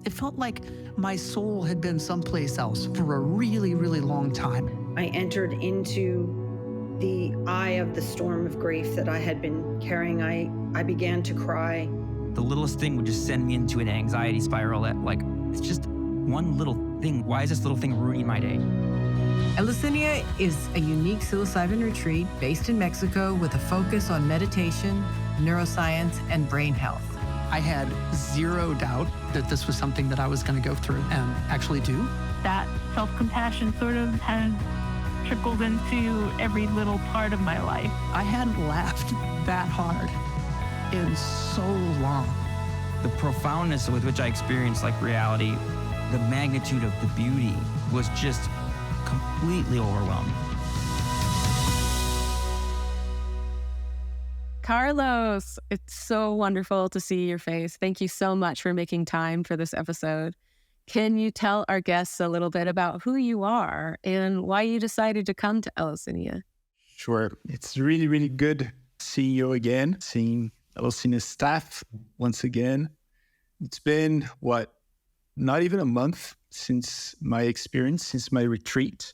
It felt like my soul had been someplace else for a really, really long time. I entered into the eye of the storm of grief that I had been carrying. I began to cry. The littlest thing would just send me into an anxiety spiral that, like, it's just one little thing. Why is this little thing ruining my day? Eleusinia is a unique psilocybin retreat based in Mexico with a focus on meditation, neuroscience, and brain health. I had zero doubt that this was something that I was going to go through and actually do. That self-compassion sort of has trickled into every little part of my life. I hadn't laughed that hard in so long. The profoundness with which I experienced like reality, the magnitude of the beauty was just completely overwhelming. Carlos, it's so wonderful to see your face. Thank you so much for making time for this episode. Can you tell our guests a little bit about who you are and why you decided to come to Eleusinia? Sure. It's really, really good seeing you again, seeing Eleusinia staff once again. It's been, not even a month since my experience, since my retreat.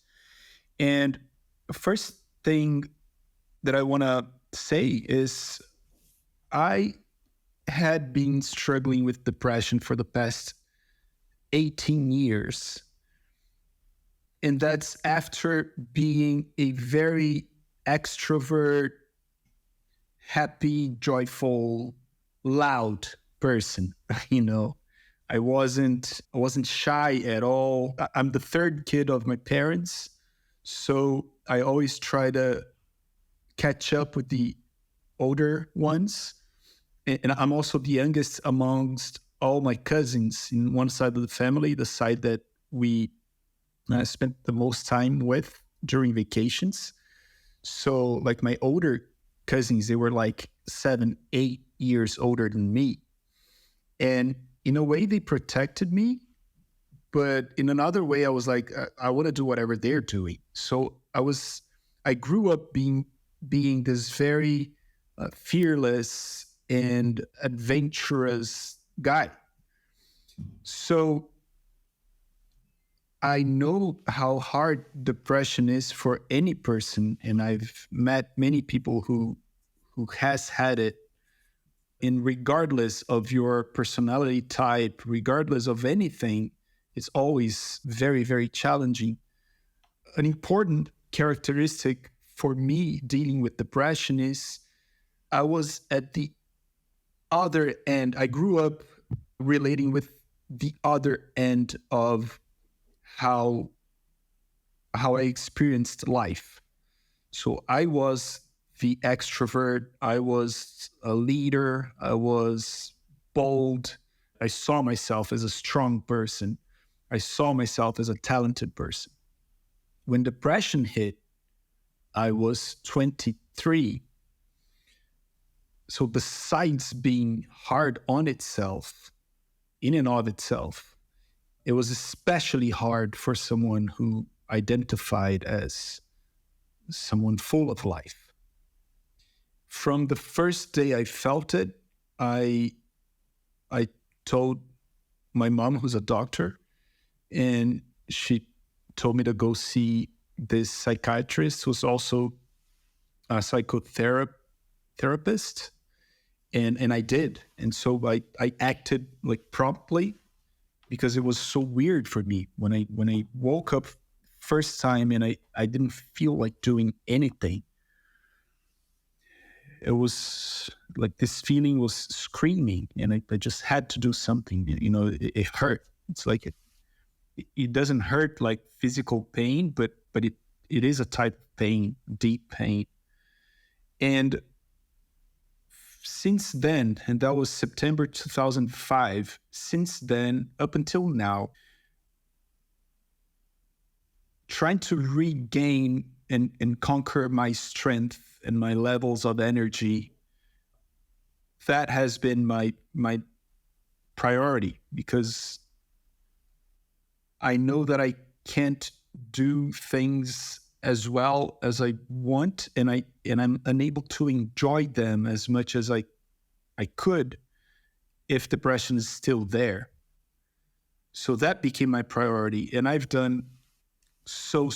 And the first thing that I want to say is I had been struggling with depression for the past 18 years. And that's after being a very extrovert, happy, joyful, loud person. I wasn't shy at all. I'm the third kid of my parents, so I always try to catch up with the older ones. And I'm also the youngest amongst all my cousins in one side of the family, the side that we spent the most time with during vacations. So like my older cousins, they were like 7, 8 years older than me. And in a way, they protected me. But in another way, I was like, I want to do whatever they're doing. So I grew up being this very fearless and adventurous guy. So I know how hard depression is for any person, and I've met many people who has had it. And regardless of your personality type, regardless of anything, it's always very, very challenging. An important characteristic for me dealing with depression is I was at the other end. I grew up relating with the other end of how I experienced life. So I was the extrovert, I was a leader, I was bold. I saw myself as a strong person. I saw myself as a talented person. When depression hit, I was 23. So besides being hard on itself, in and of itself, it was especially hard for someone who identified as someone full of life. From the first day I felt it, I told my mom, who's a doctor, and she told me to go see this psychiatrist who's also a psychotherapist. And I did. And so I acted like promptly because it was so weird for me. When I woke up first time and I didn't feel like doing anything. It was like this feeling was screaming, and I just had to do something. It hurt. It's like it doesn't hurt like physical pain, but it is a type of pain, deep pain. And since then, and that was September 2005, since then, up until now, trying to regain and conquer my strength and my levels of energy, that has been my priority, because I know that I can't do things as well as I want, and I'm unable to enjoy them as much as I could if depression is still there. So that became my priority. And I've done so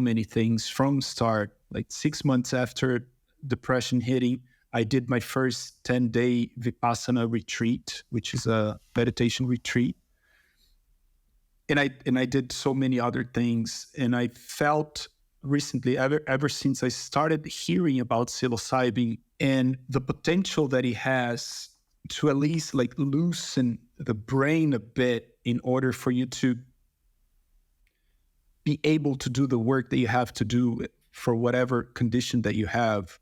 many things from start. Like 6 months after depression hitting, I did my first 10-day Vipassana retreat, which is a meditation retreat. And I did so many other things. And I felt recently, ever since I started hearing about psilocybin and the potential that it has to at least like loosen the brain a bit in order for you to be able to do the work that you have to do for whatever condition that you have.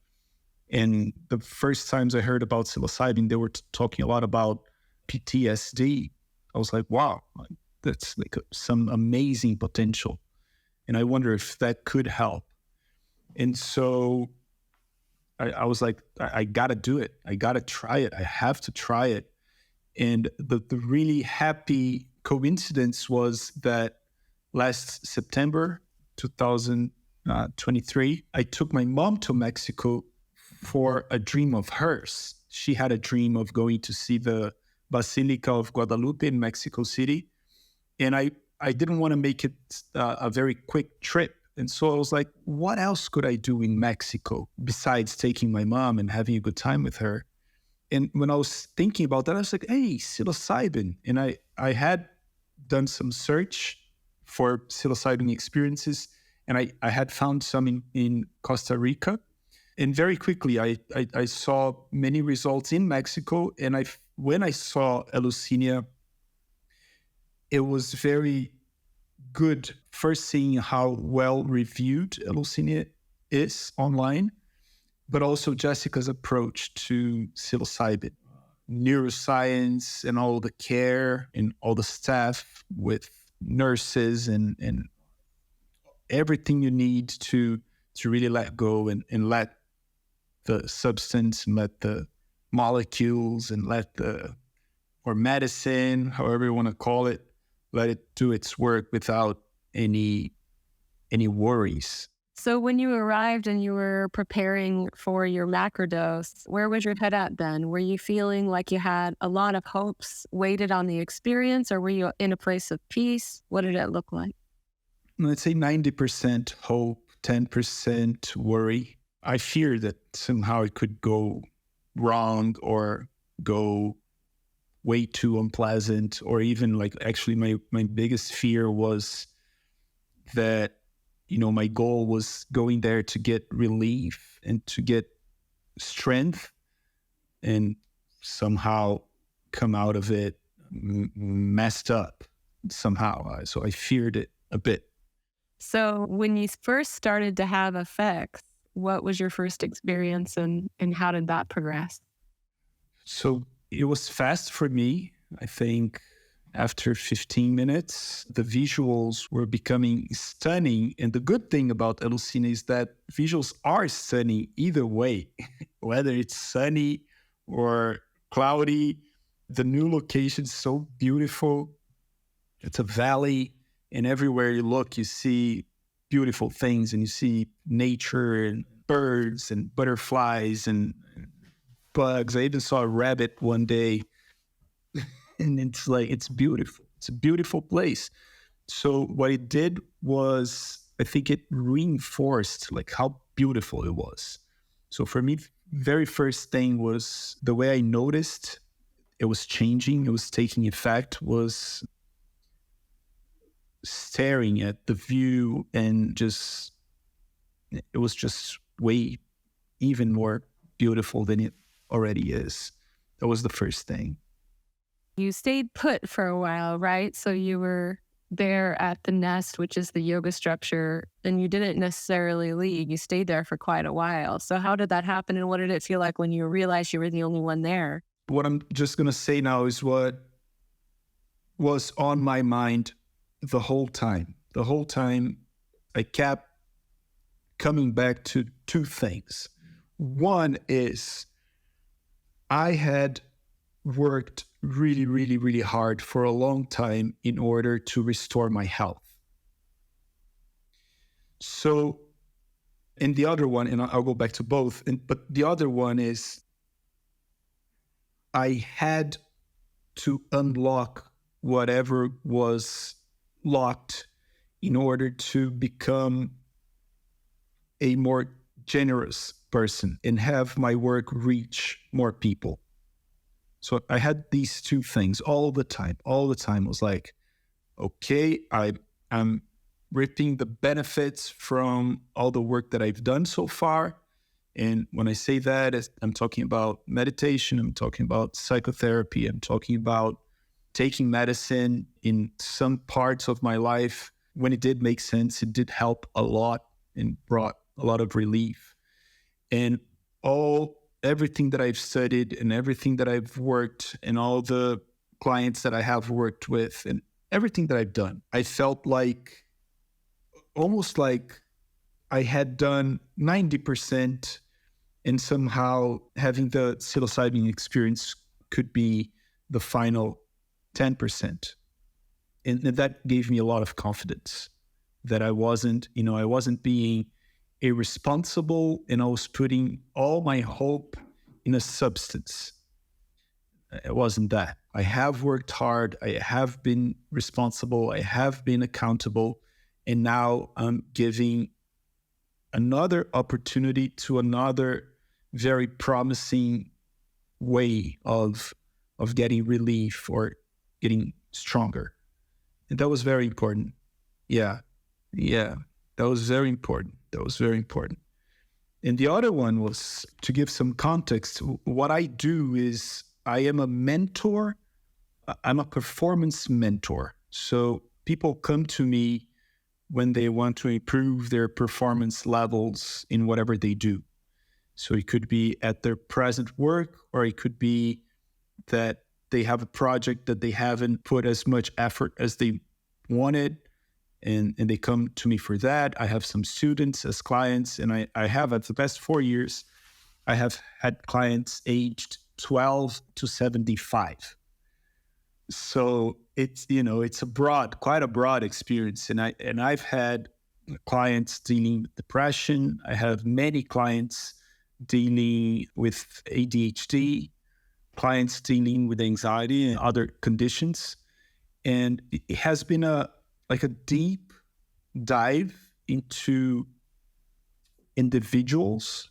And the first times I heard about psilocybin, they were talking a lot about PTSD. I was like, wow, that's like some amazing potential. And I wonder if that could help. And so I was like, I got to do it. I got to try it. I have to try it. And the really happy coincidence was that last September 2023, I took my mom to Mexico for a dream of hers. She had a dream of going to see the Basilica of Guadalupe in Mexico City. And I didn't want to make it a very quick trip. And so I was like, what else could I do in Mexico besides taking my mom and having a good time with her? And when I was thinking about that, I was like, hey, psilocybin. And I had done some search for psilocybin experiences, and I had found some in Costa Rica. And very quickly, I saw many results in Mexico. And when I saw Eleusinia, it was very good first seeing how well reviewed Eleusinia is online, but also Jessica's approach to psilocybin, neuroscience, and all the care and all the staff with nurses and everything you need to really let go and let the substance and let the molecules and or medicine, however you want to call it, let it do its work without any worries. So when you arrived and you were preparing for your macrodose, where was your head at then? Were you feeling like you had a lot of hopes weighted on the experience, or were you in a place of peace? What did it look like? Let's say 90% hope, 10% worry. I fear that somehow it could go wrong or go way too unpleasant, or even like actually my biggest fear was that, my goal was going there to get relief and to get strength and somehow come out of it messed up somehow. So I feared it a bit. So when you first started to have effects, what was your first experience and how did that progress? So it was fast for me. I think after 15 minutes, the visuals were becoming stunning. And the good thing about Eleusinia is that visuals are stunning either way, whether it's sunny or cloudy. The new location is so beautiful. It's a valley, and everywhere you look, you see beautiful things, and you see nature and birds and butterflies and bugs. I even saw a rabbit one day. And it's beautiful. It's a beautiful place. So what it did was, I think it reinforced like how beautiful it was. So for me, very first thing was the way I noticed it was changing, it was taking effect, was staring at the view, and it was just way even more beautiful than it already is. That was the first thing. You stayed put for a while, right? So you were there at the nest, which is the yoga structure, and you didn't necessarily leave. You stayed there for quite a while. So how did that happen, and what did it feel like when you realized you were the only one there? What I'm just going to say now is what was on my mind the whole time. The whole time I kept coming back to two things. One is I had worked really, really, really hard for a long time in order to restore my health. So, and the other one, and I'll go back to both, but the other one is I had to unlock whatever was locked in order to become a more generous person and have my work reach more people. So I had these two things all the time. All the time. I was like, okay, I'm reaping the benefits from all the work that I've done so far. And when I say that, I'm talking about meditation, I'm talking about psychotherapy, I'm talking about taking medicine in some parts of my life. When it did make sense, it did help a lot and brought a lot of relief. And everything that I've studied and everything that I've worked and all the clients that I have worked with and everything that I've done, I felt like almost like I had done 90%, and somehow having the psilocybin experience could be the final 10%. And that gave me a lot of confidence that I wasn't being irresponsible, and I was putting all my hope in a substance. It wasn't that. I have worked hard. I have been responsible. I have been accountable. And now I'm giving another opportunity to another very promising way of getting relief or getting stronger. And that was very important. Yeah. That was very important. And the other one was, to give some context, what I do is I am a mentor. I'm a performance mentor. So people come to me when they want to improve their performance levels in whatever they do. So it could be at their present work, or it could be that they have a project that they haven't put as much effort as they wanted, and they come to me for that. I have some students as clients, and I have, at the past 4 years, I have had clients aged 12 to 75. So it's quite a broad experience. And I've had clients dealing with depression. I have many clients dealing with ADHD, clients dealing with anxiety and other conditions. And it has been a deep dive into individuals.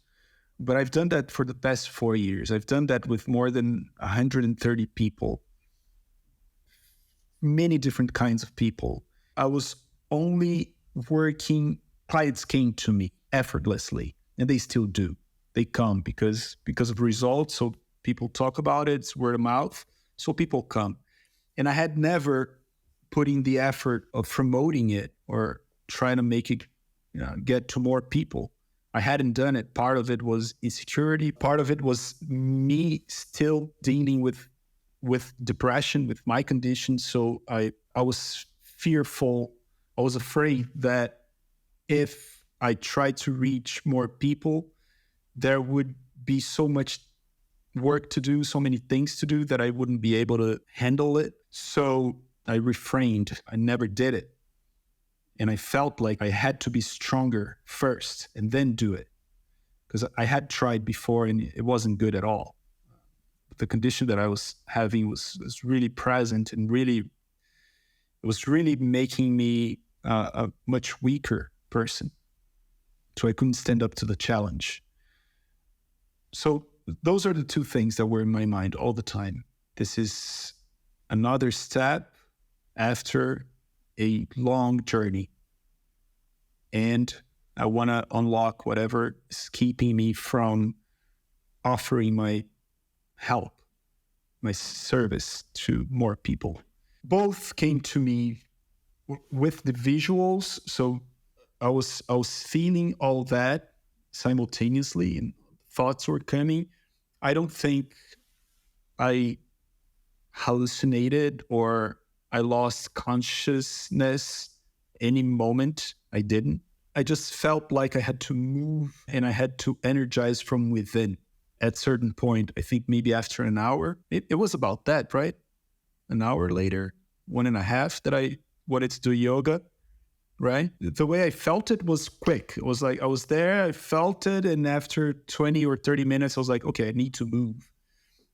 But I've done that for the past 4 years. I've done that with more than 130 people, many different kinds of people. I was only working, clients came to me effortlessly, and they still do. They come because of results. So people talk about it, it's word of mouth. So people come. And I had never put in the effort of promoting it or trying to make it get to more people. I hadn't done it. Part of it was insecurity. Part of it was me still dealing with depression, with my condition. So I was fearful. I was afraid that if I tried to reach more people, there would be so much work to do, so many things to do, that I wouldn't be able to handle it. So I refrained. I never did it. And I felt like I had to be stronger first and then do it, because I had tried before and it wasn't good at all. The condition that I was having was really present, and it was really making me a much weaker person. So I couldn't stand up to the challenge. So those are the two things that were in my mind all the time. This is another step after a long journey. And I want to unlock whatever is keeping me from offering my help, my service to more people. Both came to me with the visuals. So I was feeling all that simultaneously, and thoughts were coming. I don't think I hallucinated or I lost consciousness any moment. I didn't. I just felt like I had to move and I had to energize from within. At a certain point, I think maybe after an hour, it was about that, right? An hour later, 1.5, that I wanted to do yoga, right? The way I felt it was quick. It was like I was there, I felt it, and after 20 or 30 minutes, I was like, okay, I need to move.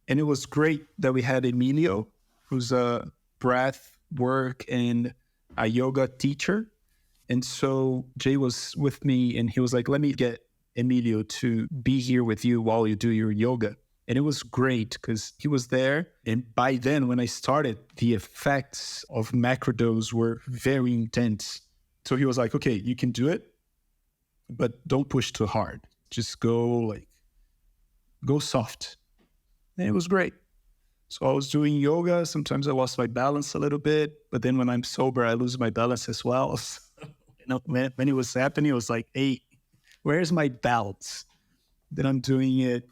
And it was great that we had Emilio, who's a breath work and a yoga teacher. And so Jay was with me and he was like, let me get Emilio to be here with you while you do your yoga. And it was great because he was there. And by then, when I started, the effects of macrodose were very intense. So he was like, okay, you can do it, but don't push too hard. Just go soft. And it was great. So I was doing yoga. Sometimes I lost my balance a little bit, but then when I'm sober, I lose my balance as well. So, when it was happening, I was like, hey, where's my balance? Then I'm doing it,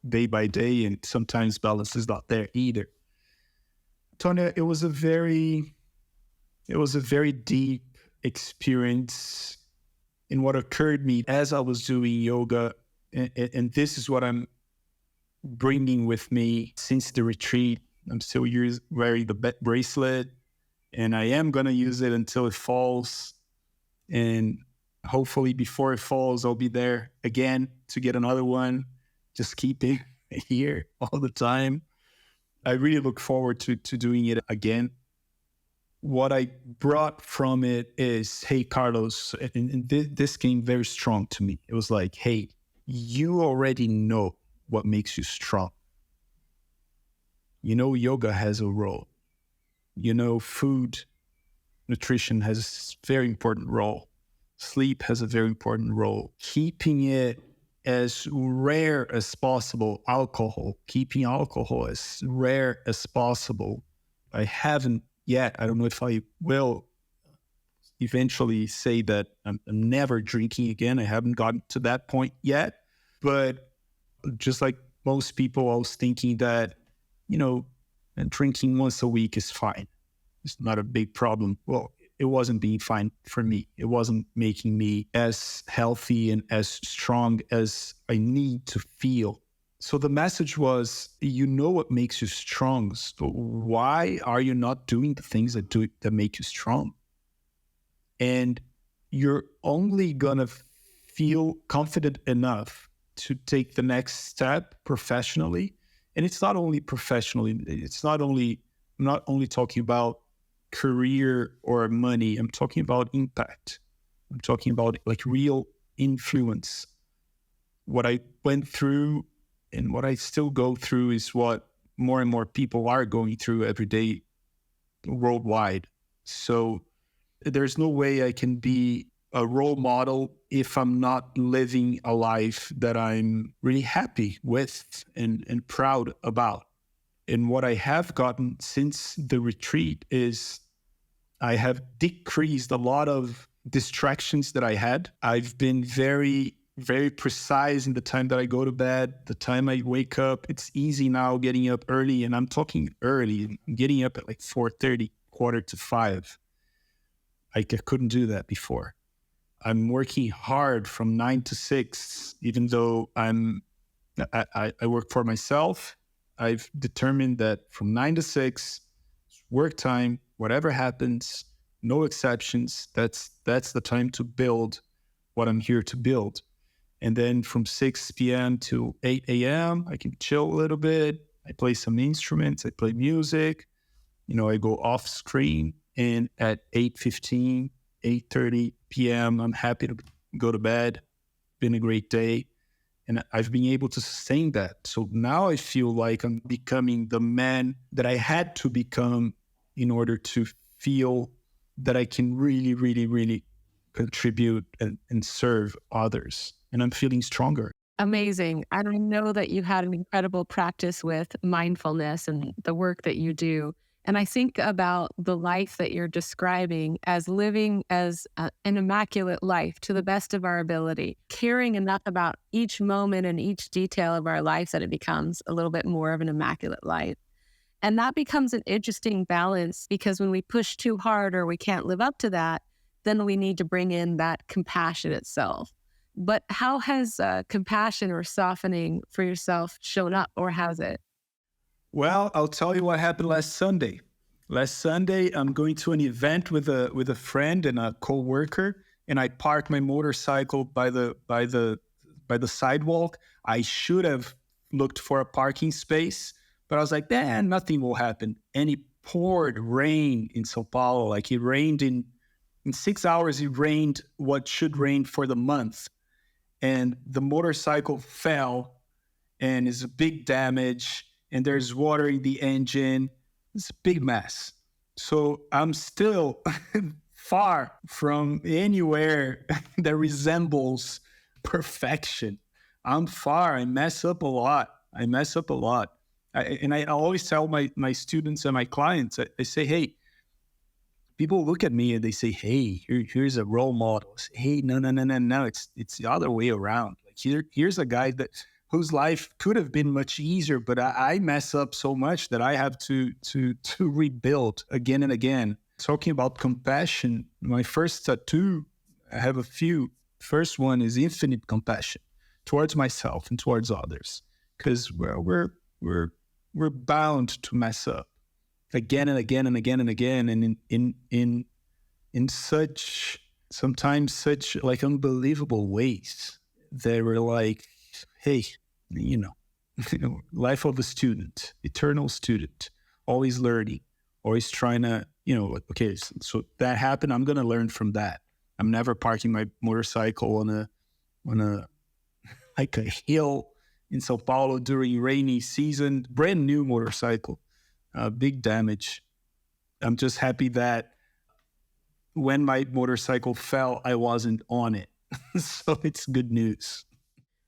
day by day, and sometimes balance is not there either. Tonya, it was a very deep experience in what occurred me as I was doing yoga. And this is what I'm bringing with me since the retreat. I'm still wearing the bracelet, and I am going to use it until it falls. And hopefully before it falls, I'll be there again to get another one. Just keep it here all the time. I really look forward to doing it again. What I brought from it is, hey, Carlos, and this came very strong to me. It was like, hey, you already know what makes you strong. Yoga has a role. Food, nutrition has a very important role. Sleep has a very important role. Keeping it as rare as possible, keeping alcohol as rare as possible. I haven't yet. I don't know if I will eventually say that I'm never drinking again. I haven't gotten to that point yet. But just like most people, I was thinking that, drinking once a week is fine. It's not a big problem. Well, it wasn't being fine for me. It wasn't making me as healthy and as strong as I need to feel. So the message was, what makes you strong. So why are you not doing the things that make you strong? And you're only going to feel confident enough to take the next step professionally. And it's not only professionally. I'm not only talking about career or money. I'm talking about impact. I'm talking about real influence. What I went through and what I still go through is what more and more people are going through every day worldwide. So there's no way I can be a role model if I'm not living a life that I'm really happy with and proud about. And what I have gotten since the retreat is I have decreased a lot of distractions that I had. I've been very, very precise in the time that I go to bed, the time I wake up. It's easy now getting up early, and I'm talking early. I'm getting up at 4:30, 4:45. I couldn't do that before. I'm working hard from 9 to 6, even though I work for myself. I've determined that from 9 to 6, work time, whatever happens, no exceptions. That's the time to build what I'm here to build. And then from 6 p.m. to 8 a.m., I can chill a little bit. I play some instruments. I play music. I go off screen. And at 8:15, 8:30 p.m., I'm happy to go to bed. Been a great day. And I've been able to sustain that. So now I feel like I'm becoming the man that I had to become in order to feel that I can really, really, really contribute and serve others. And I'm feeling stronger. Amazing. And I know that you had an incredible practice with mindfulness and the work that you do. And I think about the life that you're describing as living as an immaculate life to the best of our ability, caring enough about each moment and each detail of our life that it becomes a little bit more of an immaculate life. And that becomes an interesting balance, because when we push too hard or we can't live up to that, then we need to bring in that compassion itself. But how has compassion or softening for yourself shown up, or has it? Well, I'll tell you what happened last Sunday. Last Sunday, I'm going to an event with a friend and a co-worker, and I parked my motorcycle by the sidewalk. I should have looked for a parking space, But I was like, man, nothing will happen. And it poured rain in Sao Paulo. Like it rained in 6 hours, it rained what should rain for the month. And the motorcycle fell and it's a big damage. And there's water in the engine. It's a big mess. So I'm still far from anywhere that resembles perfection. I'm far. I mess up a lot. I always tell my students and my clients, I say, hey, people look at me and they say, hey, here's a role model. I say, hey, no. It's the other way around. Like here's a guy whose life could have been much easier, but I mess up so much that I have to rebuild again and again. Talking about compassion, my first tattoo, I have a few. First one is infinite compassion towards myself and towards others, because we're bound to mess up again and again and again and again, and in such sometimes such like unbelievable ways that we're like, hey, life of a student, eternal student, always learning, always trying to, okay, so that happened. I'm going to learn from that. I'm never parking my motorcycle on a like a hill in Sao Paulo during rainy season, brand new motorcycle, big damage. I'm just happy that when my motorcycle fell, I wasn't on it. So it's good news.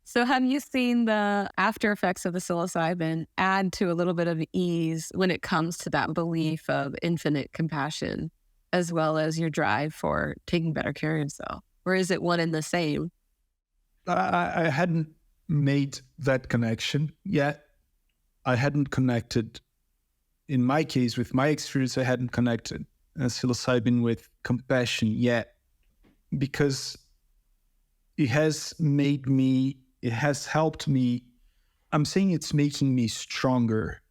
So have you seen the after effects of the psilocybin add to a little bit of ease when it comes to that belief of infinite compassion, as well as your drive for taking better care of yourself? Or is it one and the same? I hadn't made that connection yet. I hadn't connected, in my case, with my experience, I hadn't connected psilocybin with compassion yet, because it has helped me. I'm saying it's making me stronger.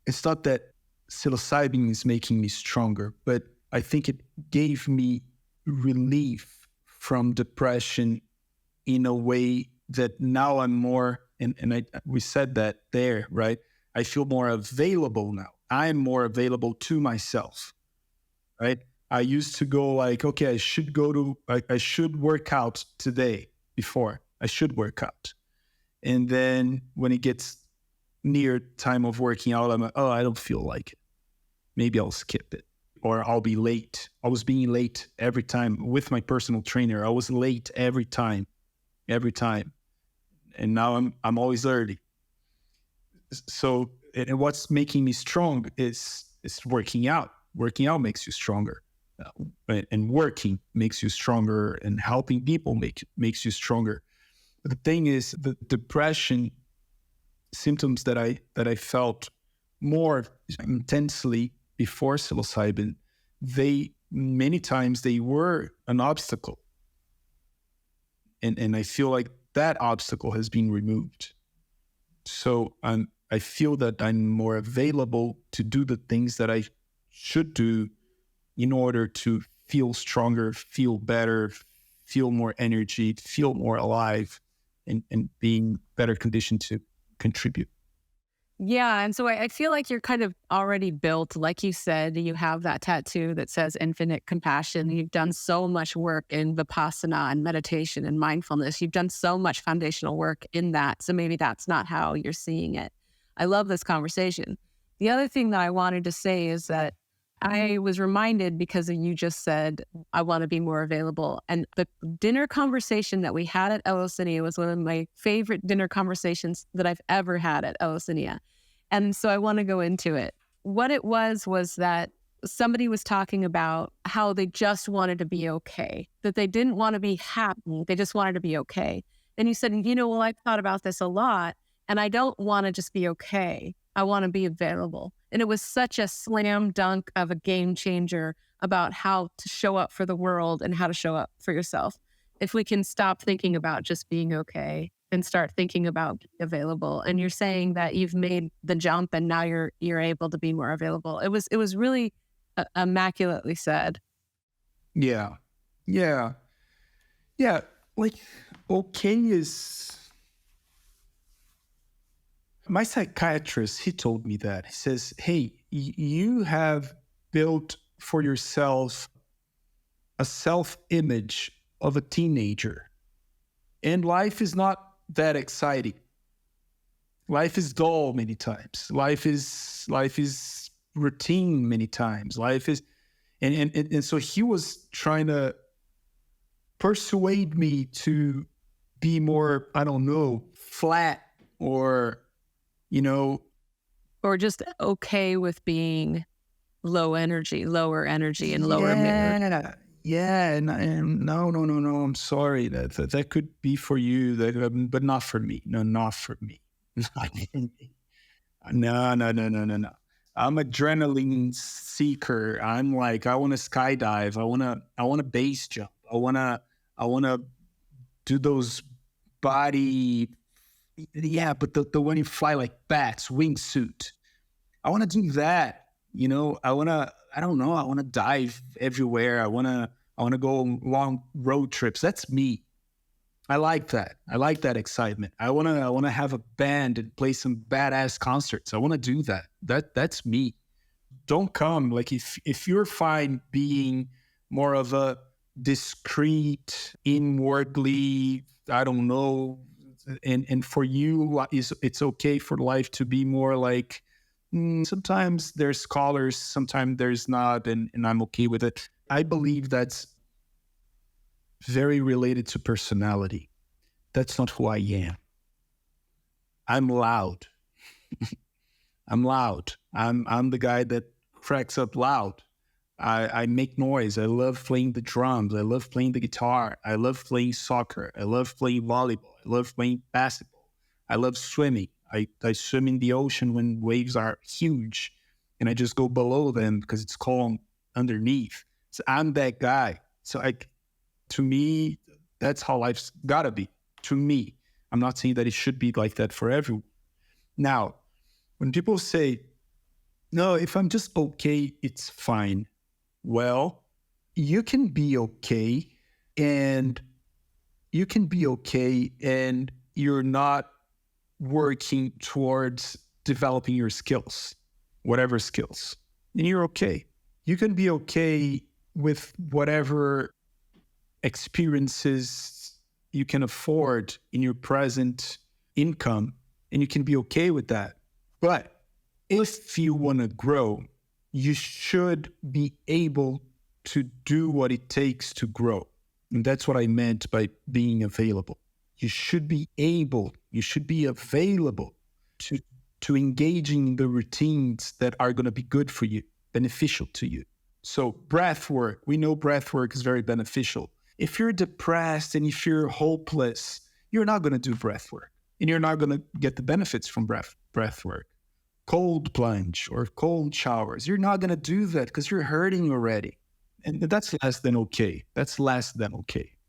It's not that psilocybin is making me stronger, but I think it gave me relief from depression in a way that now I'm more, we said that there, right? I feel more available now. I'm more available to myself, right? I used to go like, okay, I should work out today before. I should work out. And then when it gets near time of working out, I'm like, oh, I don't feel like it. Maybe I'll skip it, or I'll be late. I was being late every time with my personal trainer. I was late every time. And now I'm always early. So, and what's making me strong is working out. Working out makes you stronger. And working makes you stronger, and helping people makes you stronger. But the thing is, the depression symptoms that I felt more intensely before psilocybin, many times they were an obstacle. And I feel like that obstacle has been removed. So I feel that I'm more available to do the things that I should do in order to feel stronger, feel better, feel more energy, feel more alive, and being better conditioned to contribute. Yeah. And so I feel like you're kind of already built. Like you said, you have that tattoo that says infinite compassion. You've done so much work in Vipassana and meditation and mindfulness. You've done so much foundational work in that. So maybe that's not how you're seeing it. I love this conversation. The other thing that I wanted to say is that I was reminded, because you just said, I want to be more available. And the dinner conversation that we had at Eleusinia was one of my favorite dinner conversations that I've ever had at Eleusinia. And so I want to go into it. What it was that somebody was talking about how they just wanted to be okay, that they didn't want to be happy. They just wanted to be okay. And you said, well, I've thought about this a lot, and I don't want to just be okay. I want to be available. And it was such a slam dunk of a game changer about how to show up for the world and how to show up for yourself. If we can stop thinking about just being okay and start thinking about being available. And you're saying that you've made the jump and now you're able to be more available. It was really immaculately said. Yeah. Like, okay is... my psychiatrist, he told me that. He says, hey, you have built for yourself a self-image of a teenager. And life is not that exciting. Life is dull many times. Life is routine many times. Life is, and so he was trying to persuade me to be more, I don't know, flat or, or just okay with being lower energy, and lower mood. Yeah, and no, I'm sorry. That could be for you, but not for me. No, not for me. Not for me. No. I'm adrenaline seeker. I'm like, I want to skydive. I want to base jump. I want to do those body. Yeah, but the when you fly like bats, wingsuit. I want to do that. I don't know. I want to dive everywhere. I want to go long road trips. That's me. I like that. I like that excitement. I want to have a band and play some badass concerts. I want to do that. That's me. Don't come like if you're fine being more of a discreet, inwardly, I don't know, and for you it's okay for life to be more like sometimes there's scholars, sometimes there's not, and I'm okay with it. I believe that's very related to personality. That's not who I am. I'm loud. I'm loud. I'm the guy that cracks up loud. I make noise. I love playing the drums. I love playing the guitar. I love playing soccer. I love playing volleyball. I love playing basketball. I love swimming. I swim in the ocean when waves are huge, and I just go below them because it's calm underneath. So I'm that guy. So to me, that's how life's gotta be. To me, I'm not saying that it should be like that for everyone. Now, when people say, no, if I'm just okay, it's fine. Well, you can be okay and you're not working towards developing your skills, whatever skills, and you're okay. You can be okay with whatever experiences you can afford in your present income, and you can be okay with that. But if you want to grow, you should be able to do what it takes to grow. And that's what I meant by being available. You should be available to engaging in the routines that are going to be good for you, beneficial to you. So breath work, we know breath work is very beneficial. If you're depressed and if you're hopeless, you're not going to do breath work, and you're not going to get the benefits from breath work. Cold plunge or cold showers, you're not going to do that because you're hurting already. And that's less than okay.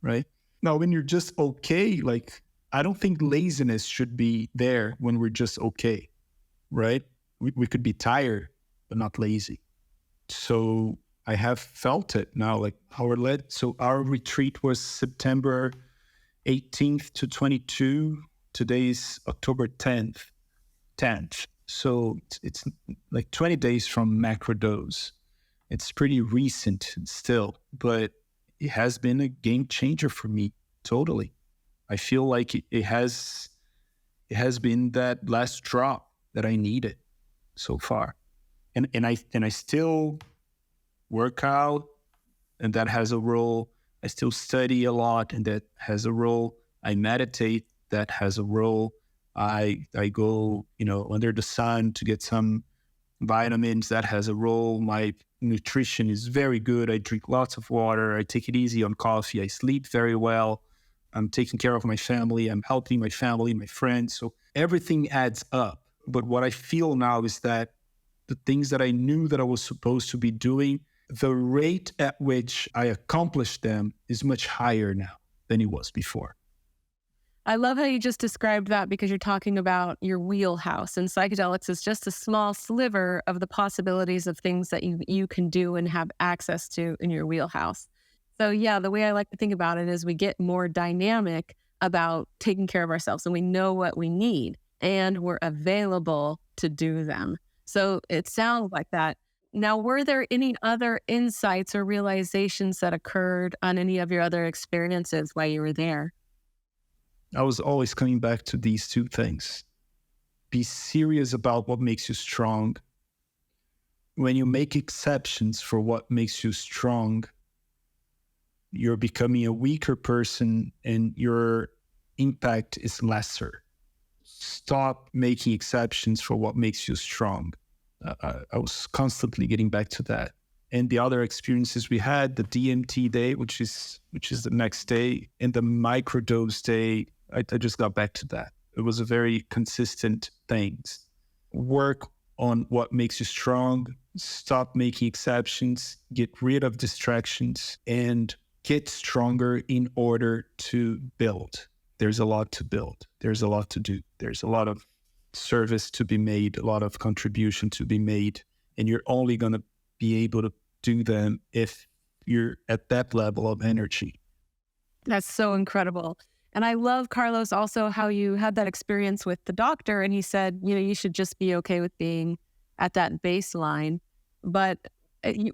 Right? Now, when you're just okay, like, I don't think laziness should be there when we're just okay, right? We could be tired, but not lazy. So I have felt it now, like our retreat was September 18th to 22. Today's October 10th. So it's like 20 days from macrodose. It's pretty recent still, but it has been a game changer for me, totally. I feel like it has been that last drop that I needed so far. And I still work out, and that has a role. I still study a lot, and that has a role. I meditate, that has a role. I go, under the sun to get some vitamins, that has a role. My nutrition is very good. I drink lots of water. I take it easy on coffee. I sleep very well. I'm taking care of my family. I'm helping my family, my friends. So everything adds up. But what I feel now is that the things that I knew that I was supposed to be doing, the rate at which I accomplished them is much higher now than it was before. I love how you just described that, because you're talking about your wheelhouse, and psychedelics is just a small sliver of the possibilities of things that you can do and have access to in your wheelhouse. So yeah, the way I like to think about it is we get more dynamic about taking care of ourselves, and we know what we need. and were available to do them. So it sounds like that. Now, were there any other insights or realizations that occurred on any of your other experiences while you were there? I was always coming back to these two things. Be serious about what makes you strong. When you make exceptions for what makes you strong, you're becoming a weaker person and your impact is lesser. Stop making exceptions for what makes you strong. I was constantly getting back to that. And the other experiences we had, the DMT day, which is the next day, and the microdose day, I just got back to that. It was a very consistent thing. Work on what makes you strong, stop making exceptions, get rid of distractions, and get stronger in order to build. There's a lot to build. There's a lot to do. There's a lot of service to be made, a lot of contribution to be made, and you're only going to be able to do them if you're at that level of energy. That's so incredible. And I love, Carlos, also how you had that experience with the doctor and he said, you should just be okay with being at that baseline. But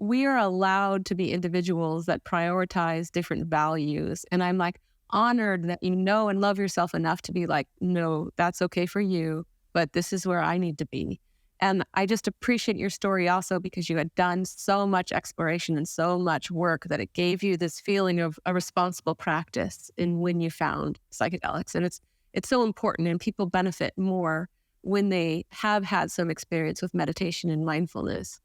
we are allowed to be individuals that prioritize different values. And I'm like honored that you know and love yourself enough to be like, no, that's okay for you, but this is where I need to be. And I just appreciate your story also because you had done so much exploration and so much work that it gave you this feeling of a responsible practice in when you found psychedelics. And it's so important, and people benefit more when they have had some experience with meditation and mindfulness.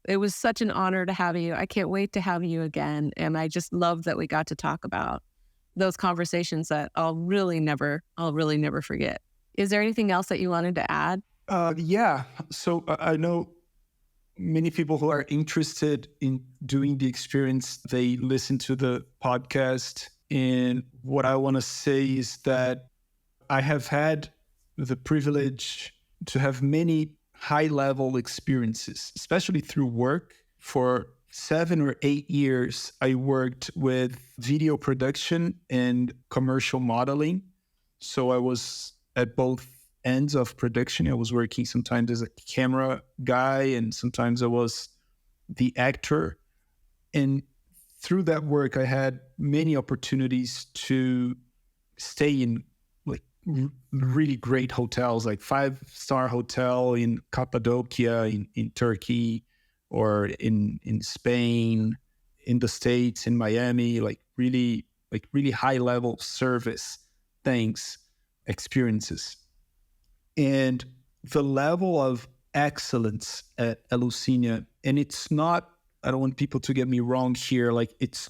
It was such an honor to have you. I can't wait to have you again. And I just love that we got to talk about those conversations that I'll really never forget. Is there anything else that you wanted to add? Yeah. So I know many people who are interested in doing the experience, they listen to the podcast. And what I want to say is that I have had the privilege to have many high-level experiences, especially through work. For 7 or 8 years, I worked with video production and commercial modeling. So I was at both ends of production. I was working sometimes as a camera guy and sometimes I was the actor. And through that work, I had many opportunities to stay in like really great hotels, like 5-star hotel in Cappadocia in Turkey, or in Spain, in the States, in Miami, like really high level service things, experiences. And the level of excellence at Eleusinia, and it's not, I don't want people to get me wrong here, like it's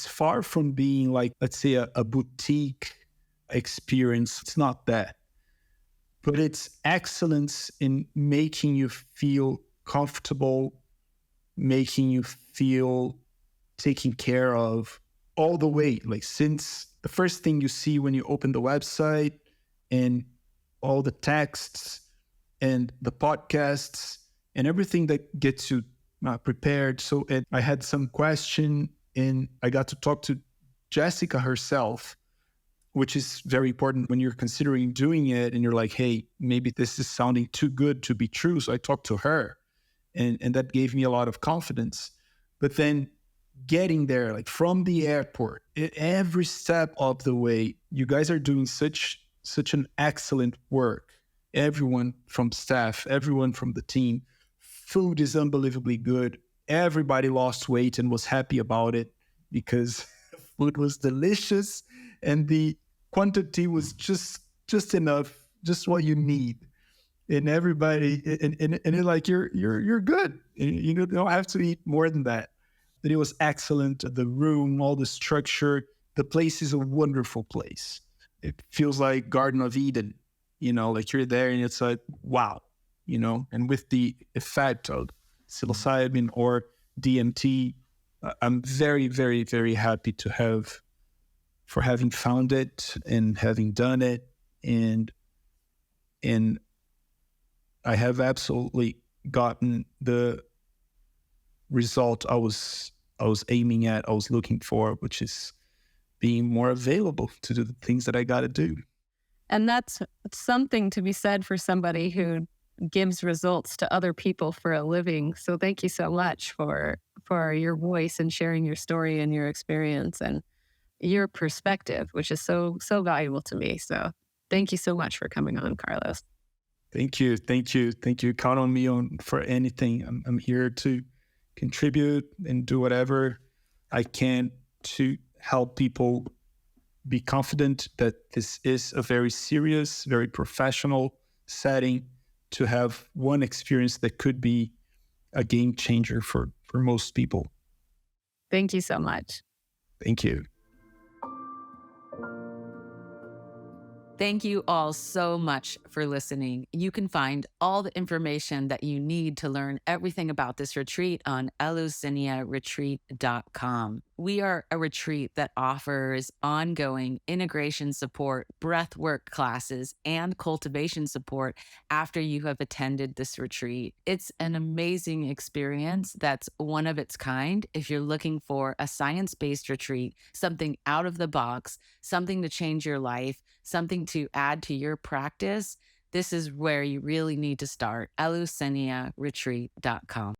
far from being like, let's say a boutique experience. It's not that. But it's excellence in making you feel comfortable, making you feel taken care of all the way. Like since the first thing you see when you open the website and all the texts and the podcasts and everything that gets you prepared. So I had some question and I got to talk to Jessica herself, which is very important when you're considering doing it and you're like, hey, maybe this is sounding too good to be true. So I talked to her and that gave me a lot of confidence. But then getting there, like from the airport, every step of the way, you guys are doing such an excellent work. Everyone from staff, everyone from the team. Food is unbelievably good. Everybody lost weight and was happy about it because food was delicious and the quantity was just enough, just what you need. And everybody, and you're like, you're good. You don't have to eat more than that. But it was excellent. The room, all the structure, the place is a wonderful place. It feels like Garden of Eden, like you're there and it's like, wow, and with the effect of psilocybin or DMT, I'm very, very, very happy for having found it and having done it. And I have absolutely gotten the result I was aiming at, I was looking for, which is being more available to do the things that I got to do. And that's something to be said for somebody who gives results to other people for a living. So thank you so much for your voice and sharing your story and your experience and your perspective, which is so valuable to me. So thank you so much for coming on, Carlos. Thank you. Count on me for anything. I'm here to contribute and do whatever I can to help people be confident that this is a very serious, very professional setting, to have one experience that could be a game changer for most people. Thank you so much. Thank you. Thank you all so much for listening. You can find all the information that you need to learn everything about this retreat on eleusiniaretreat.com. We are a retreat that offers ongoing integration support, breathwork classes, and cultivation support after you have attended this retreat. It's an amazing experience that's one of its kind. If you're looking for a science-based retreat, something out of the box, something to change your life, something to add to your practice, this is where you really need to start. eleusiniaretreat.com.